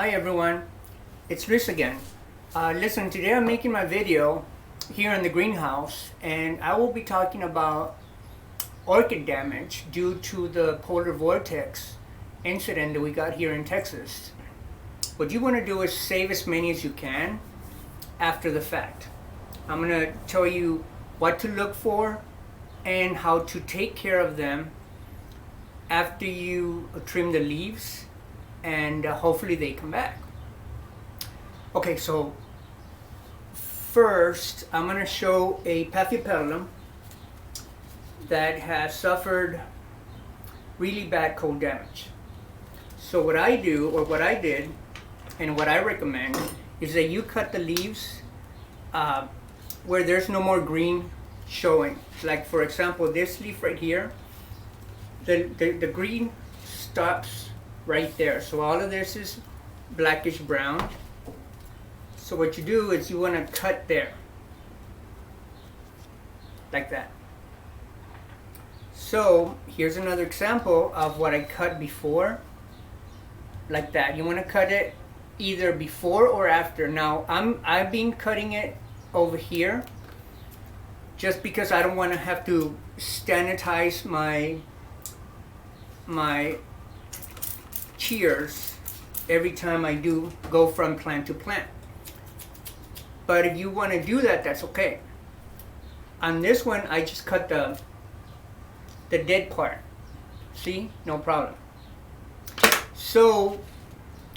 Hi everyone, it's Rhys again. Listen, today I'm making my video here in the greenhouse and I will be talking about orchid damage due to the polar vortex incident that we got here in Texas. What you want to do is save as many as you can after the fact. I'm going to tell you what to look for and how to take care of them after you trim the leaves, and hopefully they come back. Okay, so first I'm going to show a paphiopedilum that has suffered really bad cold damage. So what I do, or what I did, and what I recommend is that you cut the leaves where there's no more green showing. Like for example, this leaf right here, the green stops right there. So all of this is blackish brown. So what you do is you want to cut there, like that. So here's another example of what I cut before, like that. You want to cut it either before or after. Now I've been cutting it over here just because I don't want to have to sanitize my shears every time I do go from plant to plant. But if you want to do that, that's okay. On this one, I just cut the dead part. See? No problem. So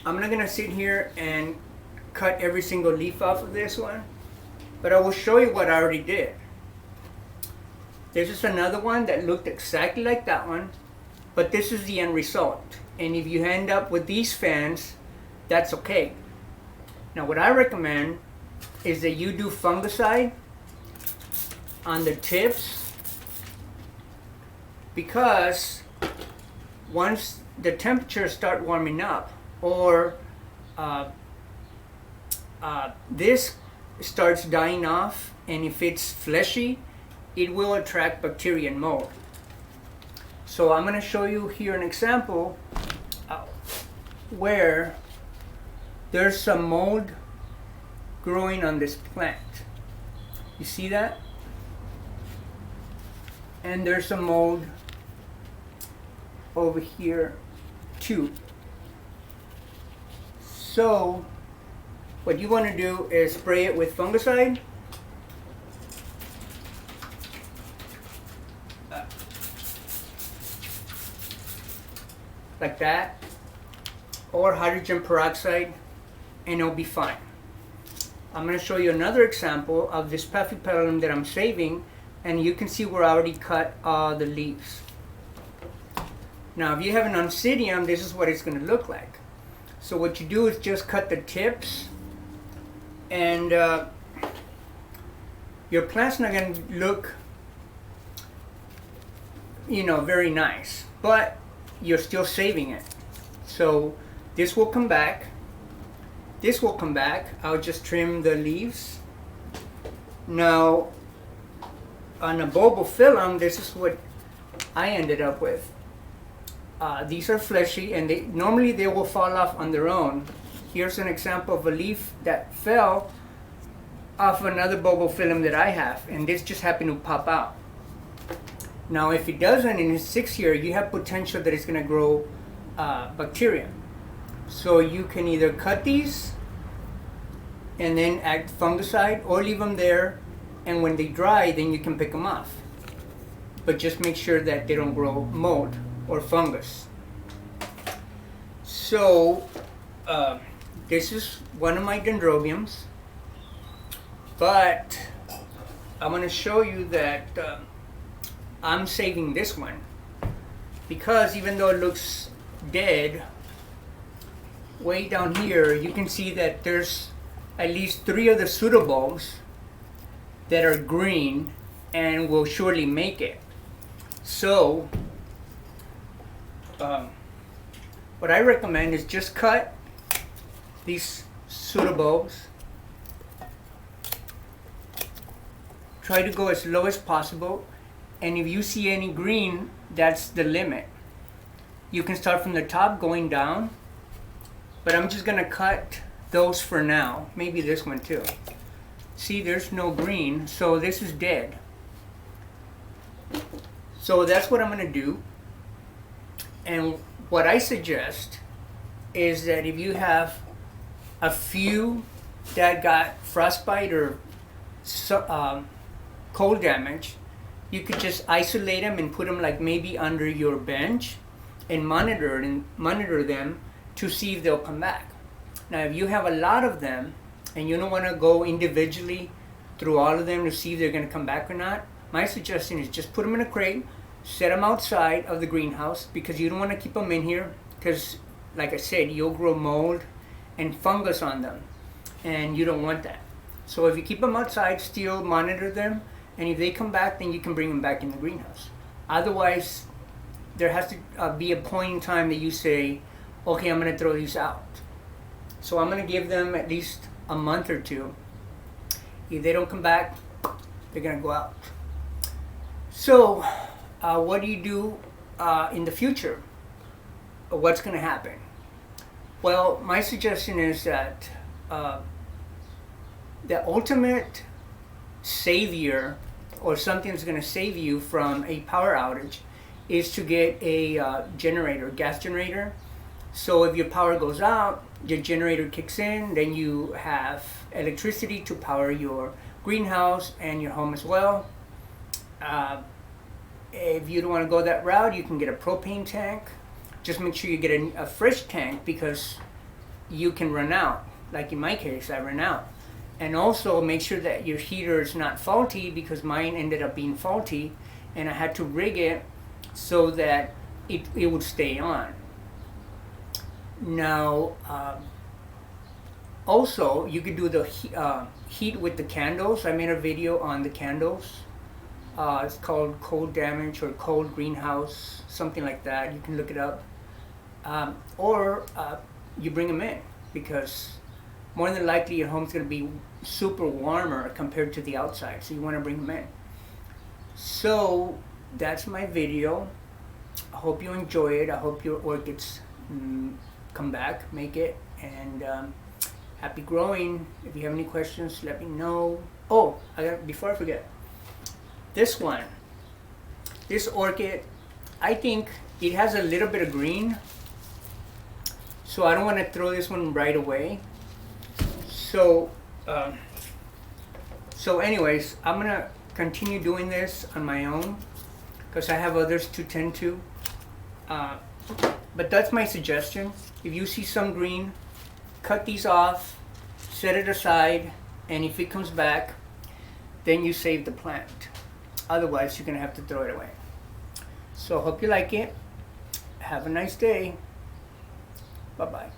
I'm not gonna sit here and cut every single leaf off of this one, but I will show you what I already did. This is another one that looked exactly like that one, but this is the end result. And if you end up with these fans, that's okay. Now what I recommend is that you do fungicide on the tips, because once the temperatures start warming up, or this starts dying off, and if it's fleshy, it will attract bacteria and mold. So I'm going to show you here an example where there's some mold growing on this plant. You see that? And there's some mold over here too. So what you want to do is spray it with fungicide. Like that, or hydrogen peroxide, and it'll be fine. I'm going to show you another example of this paphiopedilum that I'm saving, and you can see where I already cut the leaves. Now if you have an oncidium, this is what it's going to look like. So what you do is just cut the tips, and your plant's not going to look, very nice, but you're still saving it. So this will come back. This will come back. I'll just trim the leaves. Now on a bulbophyllum, this is what I ended up with. These are fleshy, and normally they will fall off on their own. Here's an example of a leaf that fell off another bulbophyllum that I have, and this just happened to pop out. Now if it doesn't, in its 6th year, you have potential that it's going to grow bacteria. So you can either cut these and then add fungicide, or leave them there, and when they dry, then you can pick them off. But just make sure that they don't grow mold or fungus. So this is one of my dendrobiums, but I'm going to show you that I'm saving this one, because even though it looks dead, way down here you can see that there's at least 3 of the pseudobulbs that are green and will surely make it. So what I recommend is just cut these pseudobulbs. Try to go as low as possible, and if you see any green, that's the limit. You can start from the top going down, but I'm just gonna cut those for now. Maybe this one too. See, there's no green, so this is dead. So that's what I'm gonna do. And what I suggest is that if you have a few that got frostbite or cold damage, you could just isolate them and put them like maybe under your bench and monitor them to see if they'll come back. Now, if you have a lot of them and you don't want to go individually through all of them to see if they're going to come back or not, my suggestion is just put them in a crate, set them outside of the greenhouse, because you don't want to keep them in here because, like I said, you'll grow mold and fungus on them, and you don't want that. So if you keep them outside, still monitor them, and if they come back, then you can bring them back in the greenhouse. Otherwise, there has to be a point in time that you say, okay, I'm going to throw these out. So I'm going to give them at least a month or two. If they don't come back, they're going to go out. So what do you do in the future? What's going to happen? Well, my suggestion is that the ultimate savior, or something that's going to save you from a power outage, is to get a generator, gas generator. So if your power goes out, your generator kicks in, then you have electricity to power your greenhouse and your home as well. If you don't want to go that route, you can get a propane tank. Just make sure you get a fresh tank, because you can run out. Like in my case, I ran out. And also make sure that your heater is not faulty, because mine ended up being faulty, and I had to rig it so that it would stay on. Now, also you could do the heat with the candles. I made a video on the candles. It's called cold damage or cold greenhouse, something like that. You can look it up. Or you bring them in, because more than likely your home's going to be super warmer compared to the outside, so you want to bring them in. So that's my video. I hope you enjoy it. I hope your orchids come back, make it, and happy growing. If you have any questions, let me know. Oh, before I forget, this one, this orchid, I think it has a little bit of green, so I don't want to throw this one right away. So anyways, I'm gonna continue doing this on my own, because I have others to tend to. But that's my suggestion. If you see some green, cut these off, set it aside, and if it comes back, then you save the plant. Otherwise, you're gonna have to throw it away. So hope you like it. Have a nice day. Bye-bye.